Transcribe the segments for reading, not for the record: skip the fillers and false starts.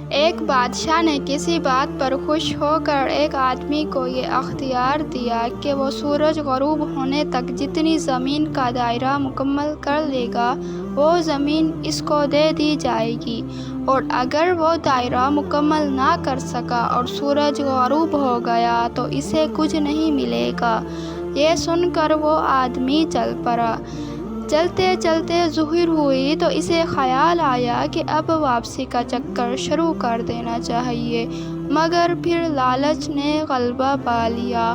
ایک بادشاہ نے کسی بات پر خوش ہو کر ایک آدمی کو یہ اختیار دیا کہ وہ سورج غروب ہونے تک جتنی زمین کا دائرہ مکمل کر لے گا وہ زمین اس کو دے دی جائے گی، اور اگر وہ دائرہ مکمل نہ کر سکا اور سورج غروب ہو گیا تو اسے کچھ نہیں ملے گا۔ یہ سن کر وہ آدمی چل پڑا۔ چلتے چلتے ظہر ہوئی تو اسے خیال آیا کہ اب واپسی کا چکر شروع کر دینا چاہیے، مگر پھر لالچ نے غلبہ پا لیا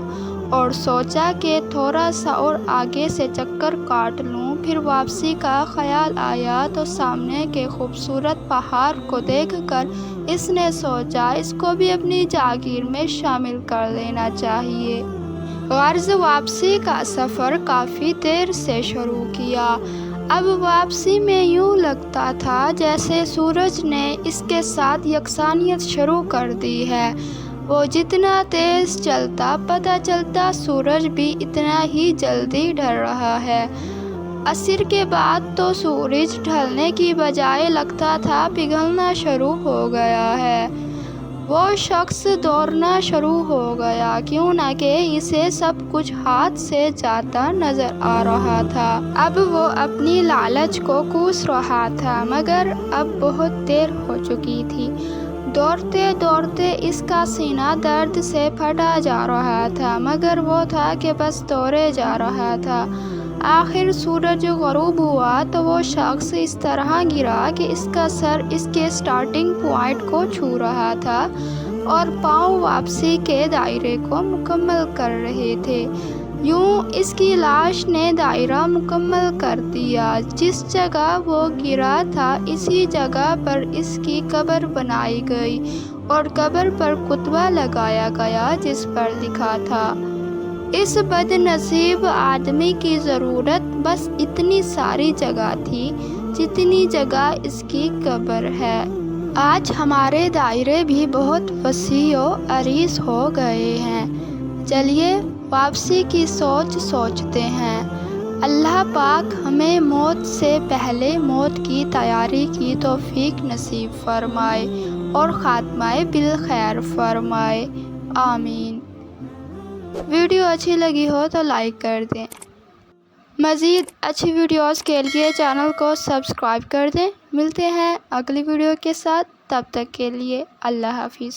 اور سوچا کہ تھوڑا سا اور آگے سے چکر کاٹ لوں۔ پھر واپسی کا خیال آیا تو سامنے کے خوبصورت پہاڑ کو دیکھ کر اس نے سوچا اس کو بھی اپنی جاگیر میں شامل کر لینا چاہیے۔ غرض واپسی کا سفر کافی دیر سے شروع کیا۔ اب واپسی میں یوں لگتا تھا جیسے سورج نے اس کے ساتھ یکسانیت شروع کر دی ہے۔ وہ جتنا تیز چلتا پتہ چلتا سورج بھی اتنا ہی جلدی ڈھل رہا ہے۔ عصر کے بعد تو سورج ڈھلنے کی بجائے لگتا تھا پگھلنا شروع ہو گیا ہے۔ وہ شخص دوڑنا شروع ہو گیا کیونکہ اسے سب کچھ ہاتھ سے جاتا نظر آ رہا تھا۔ اب وہ اپنی لالچ کو کوس رہا تھا مگر اب بہت دیر ہو چکی تھی۔ دوڑتے دوڑتے اس کا سینہ درد سے پھٹا جا رہا تھا مگر وہ تھا کہ بس دوڑے جا رہا تھا۔ آخر سورج غروب ہوا تو وہ شخص اس طرح گرا کہ اس کا سر اس کے سٹارٹنگ پوائنٹ کو چھو رہا تھا اور پاؤں واپسی کے دائرے کو مکمل کر رہے تھے۔ یوں اس کی لاش نے دائرہ مکمل کر دیا۔ جس جگہ وہ گرا تھا اسی جگہ پر اس کی قبر بنائی گئی اور قبر پر کتبہ لگایا گیا جس پر لکھا تھا، اس بد نصیب آدمی کی ضرورت بس اتنی ساری جگہ تھی جتنی جگہ اس کی قبر ہے۔ آج ہمارے دائرے بھی بہت وسیع و عریض ہو گئے ہیں، چلیے واپسی کی سوچتے ہیں۔ اللہ پاک ہمیں موت سے پہلے موت کی تیاری کی توفیق نصیب فرمائے اور خاتمہ بالخیر فرمائے، آمین۔ ویڈیو اچھی لگی ہو تو لائک کر دیں۔ مزید اچھی ویڈیوز کے لیے چینل کو سبسکرائب کر دیں۔ ملتے ہیں اگلی ویڈیو کے ساتھ، تب تک کے لیے اللہ حافظ۔